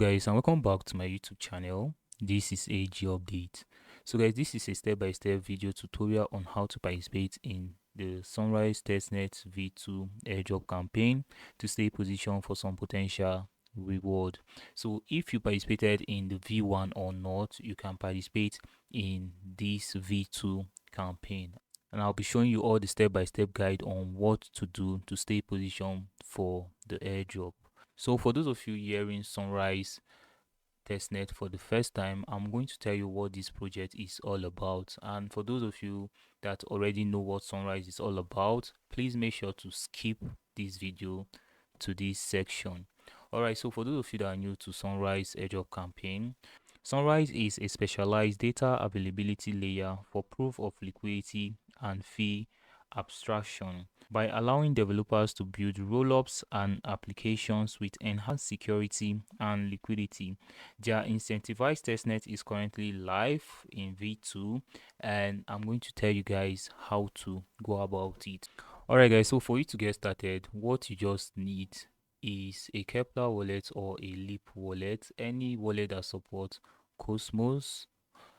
Guys, and welcome back to my YouTube channel. This is AG Update. So guys, this is a step-by-step video tutorial on how to participate in the Sunrise Testnet V2 airdrop campaign to stay positioned for some potential reward. So if you participated in the V1 or not, you can participate in this V2 campaign, and I'll be showing you all the step-by-step guide on what to do to stay positioned for the airdrop. So for those of you hearing Sunrise Testnet for the first time, I'm going to tell you what this project is all about. And for those of you that already know what Sunrise is all about, please make sure to skip this video to this section. Alright, so for those of you that are new to Sunrise airdrop campaign, Sunrise is a specialized data availability layer for proof of liquidity and fee abstraction. By allowing developers to build rollups and applications with enhanced security and liquidity, their incentivized testnet is currently live in V2, and I'm going to tell you guys how to go about it. Alright guys, so for you to get started, what you just need is a Kepler wallet or a Leap wallet, any wallet that supports Cosmos,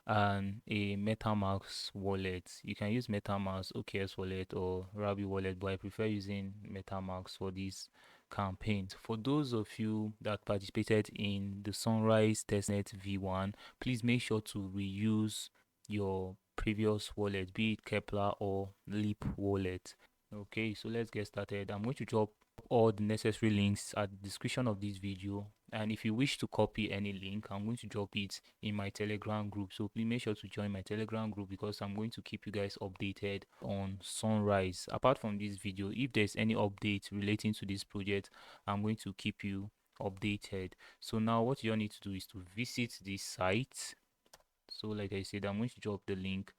and a MetaMask wallet. You can use MetaMask, OKS wallet, or Rabi wallet, but I prefer using MetaMask for these campaigns. For those of you that participated in the Sunrise Testnet V1, please make sure to reuse your previous wallet, be it Kepler or Leap wallet. Okay, so let's get started. I'm going to drop all the necessary links at the description of this video, and if you wish to copy any link, I'm going to drop it in my Telegram group. So please make sure to join my Telegram group, because I'm going to keep you guys updated on Sunrise. Apart from this video, if there's any update relating to this project, I'm going to keep you updated. So now what you all need to do is to visit this site. So like I said, I'm going to drop the link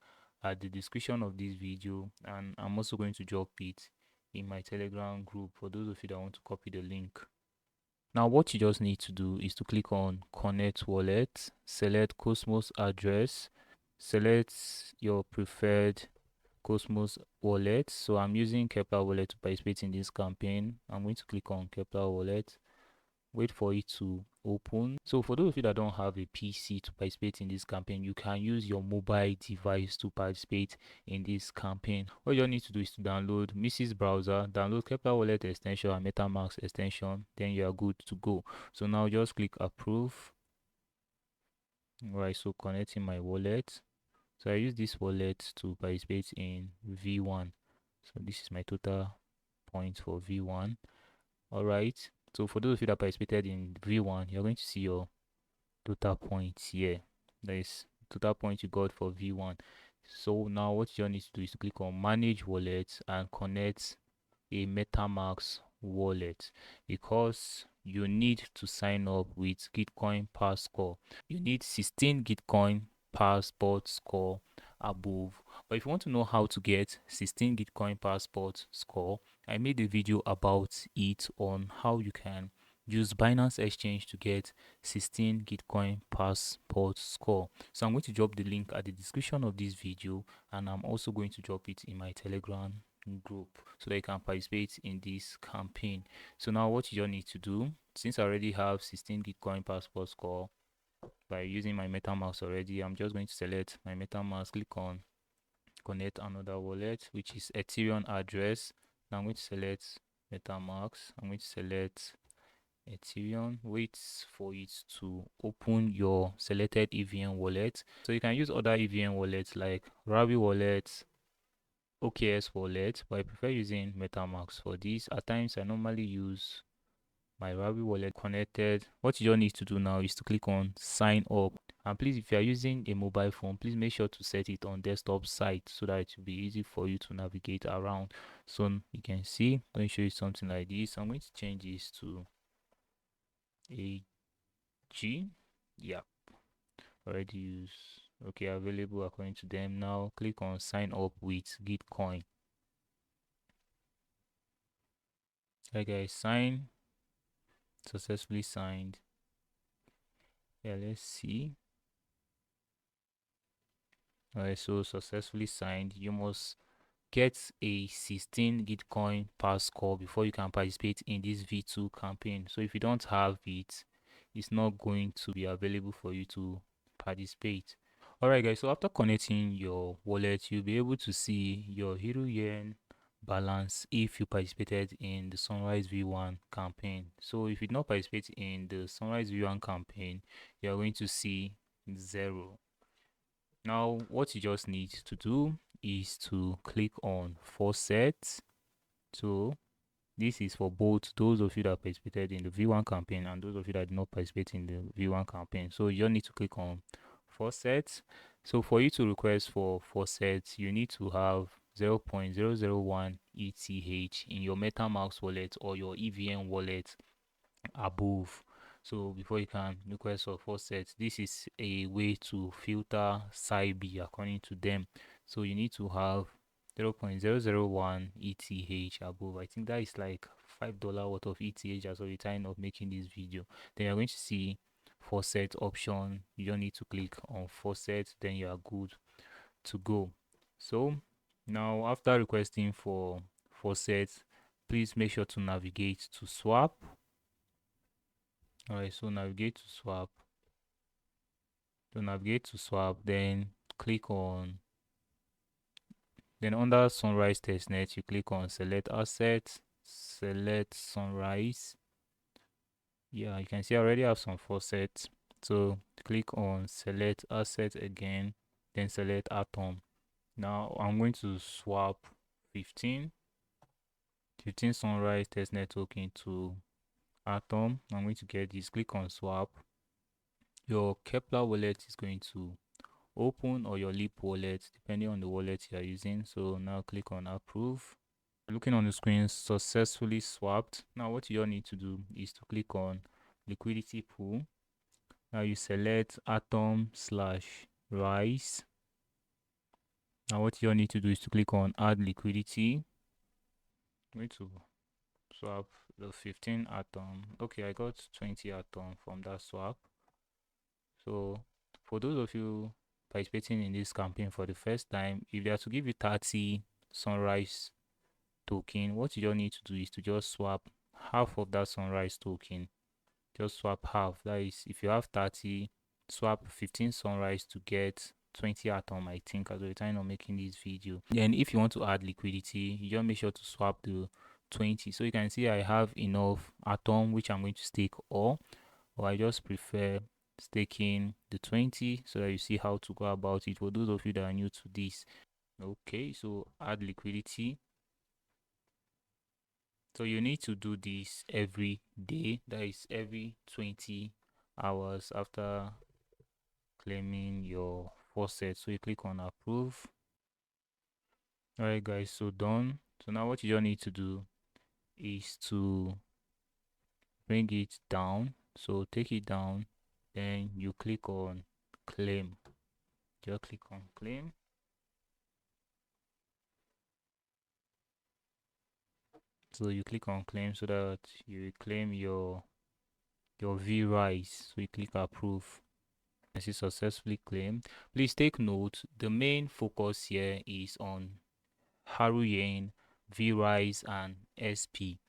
at the description of this video, and I'm also going to drop it in my Telegram group for those of you that want to copy the link. Now what you just need to do is to click on Connect Wallet, select Cosmos address, select your preferred Cosmos wallet. So I'm using Kepler wallet to participate in this campaign. I'm going to click on Kepler wallet, wait for it to open. So for those of you that don't have a PC to participate in this campaign, you can use your mobile device to participate in this campaign. All you need to do is to download Mrs. Browser, download Kepler wallet extension and MetaMask extension, then you are good to go. So now just click approve. Alright, so connecting my wallet. So I use this wallet to participate in V1. So this is my total points for V1. Alright, so for those of you that participated in V1, you're going to see your total points here. That is total points you got for V1. So now what you need to do is to click on manage wallet and connect a MetaMask wallet, because you need to sign up with Gitcoin Pass Score. You need 16 Gitcoin Passport Score above. But if you want to know how to get 16 Gitcoin Passport Score, I made a video about it on how you can use Binance Exchange to get 16 Gitcoin Passport Score. So I'm going to drop the link at the description of this video, and I'm also going to drop it in my Telegram group so that you can participate in this campaign. So now what you need to do, since I already have 16 Gitcoin Passport Score by using my MetaMask already, I'm just going to select my MetaMask, click on connect another wallet, which is Ethereum address. Now I'm going to select MetaMask, I'm going to select Ethereum, wait for it to open your selected EVM wallet. So you can use other EVM wallets like Rabi wallet, OKS wallet, but I prefer using MetaMask for this. At times I normally use my Rabi wallet connected. What you don't need to do now is to click on sign up, and please, if you are using a mobile phone, please make sure to set it on desktop site so that it will be easy for you to navigate around. So you can see, let me show you something like this. I'm going to change this to AG. Yeah, already use. Okay, available according to them. Now click on sign up with Gitcoin. Okay guys, successfully signed. Yeah, let's see. Alright, so successfully signed. You must get a 16 Gitcoin pass score before you can participate in this V2 campaign. So if you don't have it, it's not going to be available for you to participate. Alright guys, so after connecting your wallet, you'll be able to see your Hero Yen balance if you participated in the Sunrise V1 campaign. So if you did not participate in the Sunrise V1 campaign, you're going to see 0. Now what you just need to do is to click on Faucet. So this is for both those of you that participated in the V1 campaign and those of you that did not participate in the V1 campaign. So you just need to click on Faucet. So for you to request for Faucet, you need to have 0.001 ETH in your MetaMask wallet or your EVM wallet above. So before you can request for Faucet, this is a way to filter SciB according to them. So you need to have 0.001 ETH above. I think that is like $5 worth of ETH as of the time of making this video. Then you're going to see Faucet option. You don't need to click on Faucet, then you are good to go. So now after requesting for Faucet, please make sure to navigate to swap. Alright, so navigate to swap. To navigate to swap, then click on, then under Sunrise Testnet, you click on select asset, select Sunrise. Yeah, you can see I already have some Faucet. So click on select asset again, then select atom. Now I'm going to swap 15 Sunrise Testnet token to atom. I'm going to get this. Click on swap. Your Kepler wallet is going to open, or your Leap wallet, depending on the wallet you are using. So now click on approve. Looking on the screen, successfully swapped. Now what you all need to do is to click on liquidity pool. Now you select atom/rise. Now what you all need to do is to click on add liquidity. I'm going to swap the 15 atom. Okay, I got 20 atom from that swap. So for those of you participating in this campaign for the first time, if they are to give you 30 Sunrise token, what you just need to do is to just swap half of that Sunrise token. Just swap half. That is, if you have 30, swap 15 Sunrise to get 20 atom, I think, as of the time of making this video. Then if you want to add liquidity, you just make sure to swap the 20. So you can see I have enough atom which I'm going to stake, or I just prefer staking the 20 so that you see how to go about it for those of you that are new to this. Okay, so add liquidity. So you need to do this every day, that is every 20 hours after claiming your Faucet. So you click on approve. Alright guys, so done. So now what you just need to do is to bring it down. So take it down, then you click on claim. Just click on claim. So you click on claim so that you claim your V-Rise. So you click approve. This is successfully claimed. Please take note, the main focus here is on Haru Yen, V-Rise and SP.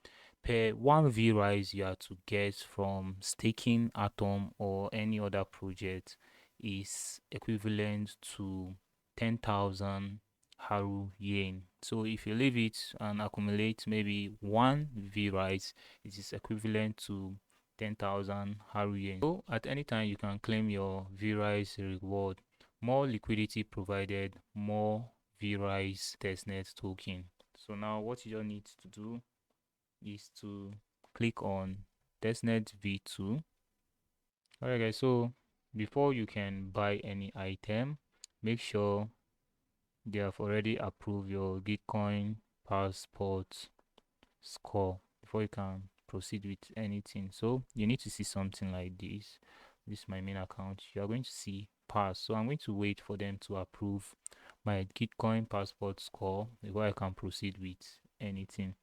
Per 1 V-Rise you are to get from staking Atom or any other project is equivalent to 10,000 Haru Yen. So if you leave it and accumulate maybe 1 V-Rise, it is equivalent to 10,000 Haru Yen. So at any time you can claim your V-Rise reward. More liquidity provided, more V-Rise testnet token. So now what you just need to do is to click on testnet v2. Alright guys, so before you can buy any item, make sure they have already approved your Gitcoin passport score before you can proceed with anything. So you need to see something like this. This is my main account. You are going to see pass. So I'm going to wait for them to approve my Gitcoin passport score before I can proceed with anything.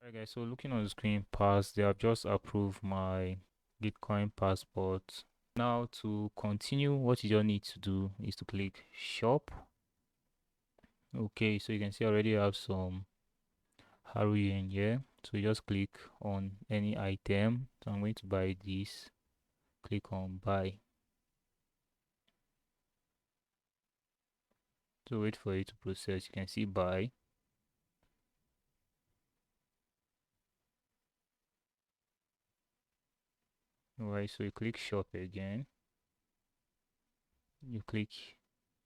Alright guys, so looking on the screen, pass, they have just approved my Gitcoin passport. Now to continue, what you just need to do is to click shop. Okay, so you can see I already have some Haru Yen here. So you just click on any item. So I'm going to buy this. click on buy. So wait for it to process. You can see buy. Alright, so you click shop again. You click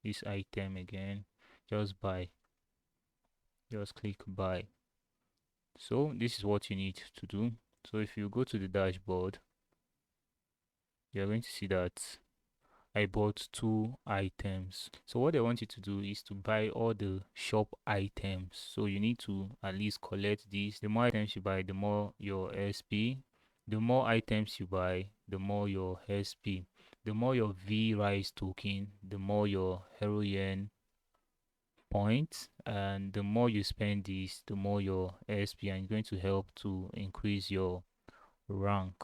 this item again, just buy. Just click buy. So this is what you need to do. So if you go to the dashboard, you're going to see that I bought 2 items. So what I want you to do is to buy all the shop items. So you need to at least collect these. The more items you buy, the more your SP. The more items you buy, the more your SP. The more your V-Rise token, the more your heroin points. And the more you spend this, the more your SP. And it's going to help to increase your rank.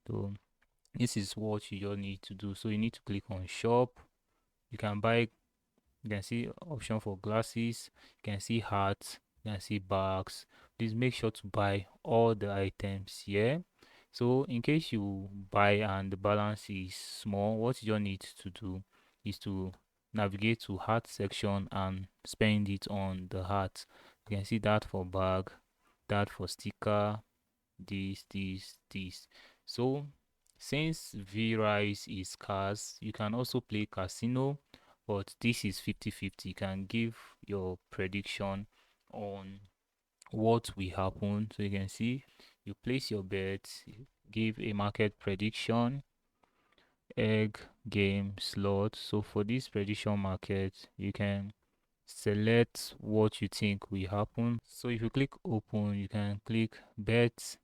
So this is what you just need to do. So you need to click on shop. You can buy, you can see option for glasses, you can see hats, you can see bags. Please make sure to buy all the items here. So in case you buy and the balance is small, what you just need to do is to navigate to hat section and spend it on the hat. You can see that for bag, that for sticker, this. So since V-Rise is scarce, you can also play casino, but this is 50-50. You can give your prediction on what will happen. So you can see you place your bets, give a market prediction, egg, game, slot. So for this prediction market, you can select what you think will happen. So if you click open, you can click bet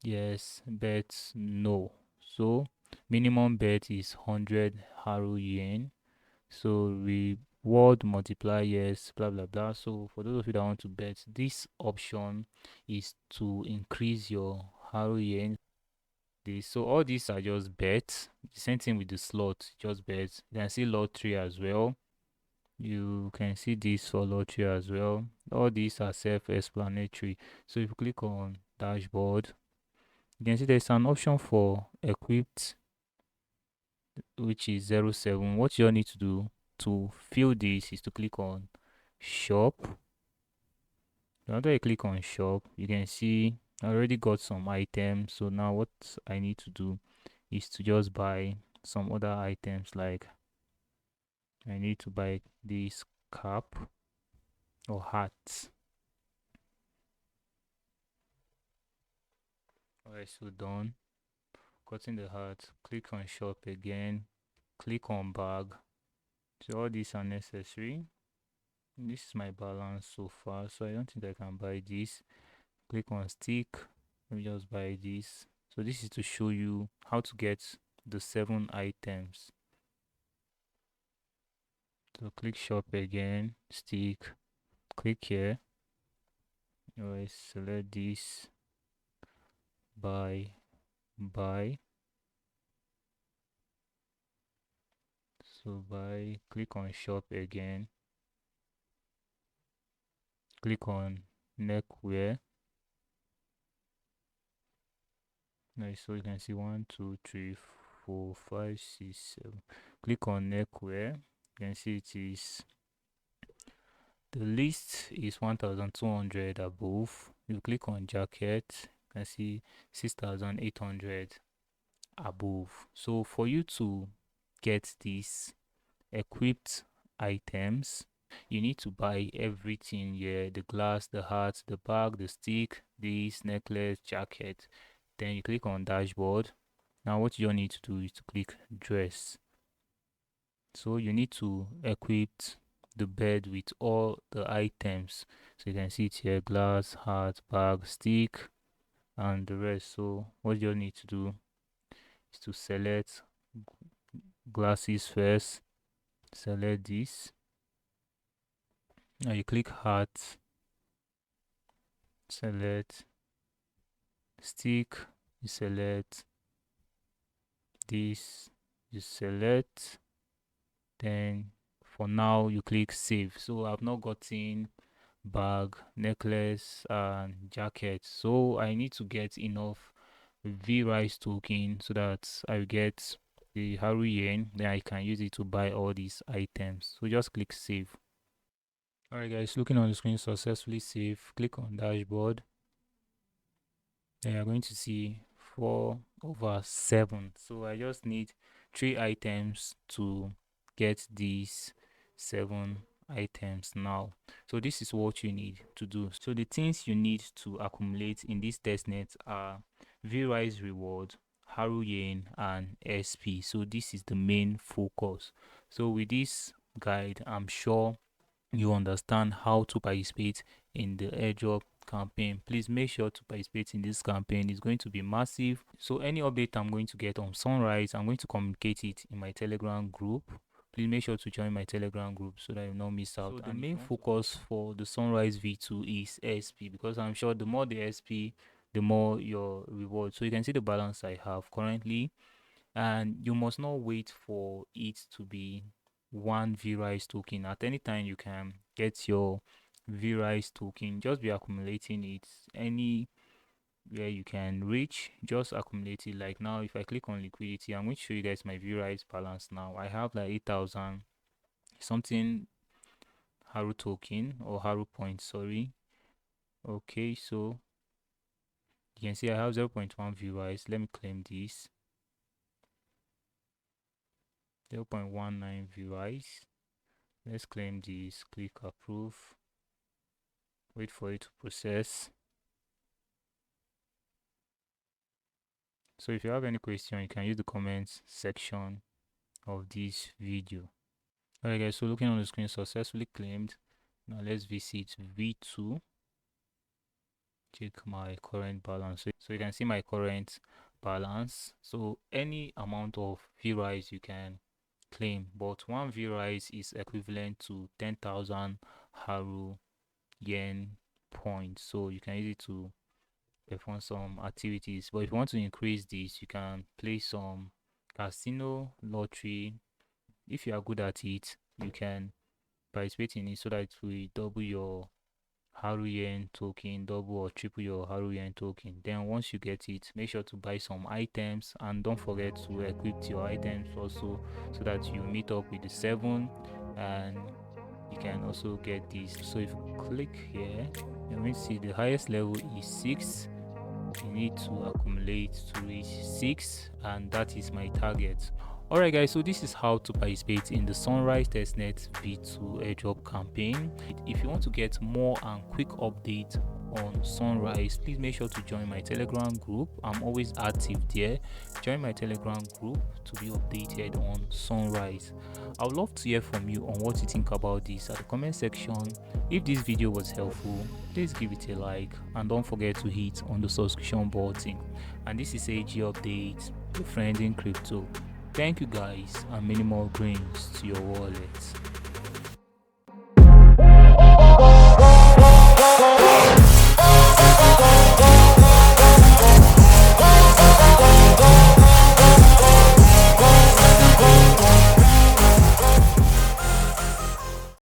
yes, bet no. So minimum bet is 100 Haru yen. So reward multiply yes, blah blah blah. So for those of you that want to bet, this option is to increase your Haru yen. So all these are just bets. The same thing with the slot, just bets. You can see lottery as well. You can see this for lottery as well. All these are self-explanatory. So if you click on dashboard, you can see there's an option for equipped, which is 07. What you need to do to fill this is to click on shop. After you click on shop, you can see I already got some items. So now what I need to do is to just buy some other items, like I need to buy this cap or hat. Alright, so done. Cutting the hat, click on shop again, click on bag. So all these are necessary. This is my balance so far, so I don't think I can buy this. Click on stick. Let me just buy this. So this is to show you how to get the 7 items. So click shop again, stick, click here. Alright, select this, buy. So buy, click on shop again, click on neckwear. Nice, so you can see 1, 2, 3, 4, 5, 6, 7. Click on neckwear. You can see it is the list is 1,200 above. You click on jacket, you can see 6,800 above. So for you to get these equipped items, you need to buy everything here: the glass, the hat, the bag, the stick, this necklace, jacket. Then you click on dashboard. Now what you need to do is to click dress. So you need to equip the bed with all the items. So you can see it here: glass, hat, bag, stick, and the rest. So what you need to do is to select glasses first. Select this. Now you click hat. Select stick. You select this. You select. Then for now you click save. So I've not gotten bag, necklace, and jacket, so I need to get enough VRISE token so that I get the Haru yen, then I can use it to buy all these items. So just click save. Alright guys, looking on the screen, successfully save. Click on dashboard. Then you're going to see 4/7. So I just need 3 items to get these 7 items now. So this is what you need to do. So the things you need to accumulate in this testnet are VRISE reward, Haru yen, and SP. So this is the main focus. So with this guide, I'm sure you understand how to participate in the airdrop campaign. Please make sure to participate in this campaign. It's going to be massive. So any update I'm going to get on Sunrise, I'm going to communicate it in my Telegram group. Please make sure to join my Telegram group so that you don't miss out. So the main focus for the Sunrise V2 is SP, because I'm sure the more the SP, the more your reward. So you can see the balance I have currently, and you must not wait for it to be one VRISE token. At any time you can get your VRISE token. Just be accumulating it anywhere you can reach. Just accumulate it. Like now, if I click on liquidity, I'm going to show you guys my VRISE balance now. I have like 8,000 something Haru token, or Haru points, sorry. Okay, so you can see I have 0.1 VRISE. Let me claim this. 0.19 VRISE. Let's claim this. Click approve. Wait for it to process. So if you have any question, you can use the comments section of this video. Alright guys, so looking on the screen, successfully claimed. Now let's visit V2. Check my current balance. So you can see my current balance. So any amount of VRISE you can claim, but one VRISE is equivalent to 10,000 Haru yen points. So you can use it to perform some activities. But if you want to increase this, you can play some casino, lottery. If you are good at it, you can participate in it so that it will double your Haru yen token, double or triple your Haru yen token. Then once you get it, make sure to buy some items, and don't forget to equip your items also so that you meet up with the 7, and you can also get this. So if you click here, you will see the highest level is 6. You need to accumulate to reach 6, and that is my target. Alright guys, so this is how to participate in the Sunrise Testnet V2 airdrop campaign. If you want to get more and quick updates on Sunrise, please make sure to join my Telegram group. I'm always active there. Join my Telegram group to be updated on Sunrise. I would love to hear from you on what you think about this at the comment section. If this video was helpful, please give it a like, and don't forget to hit on the subscription button. And this is AG Update, your friend in crypto. Thank you guys, and many more grains to your wallet.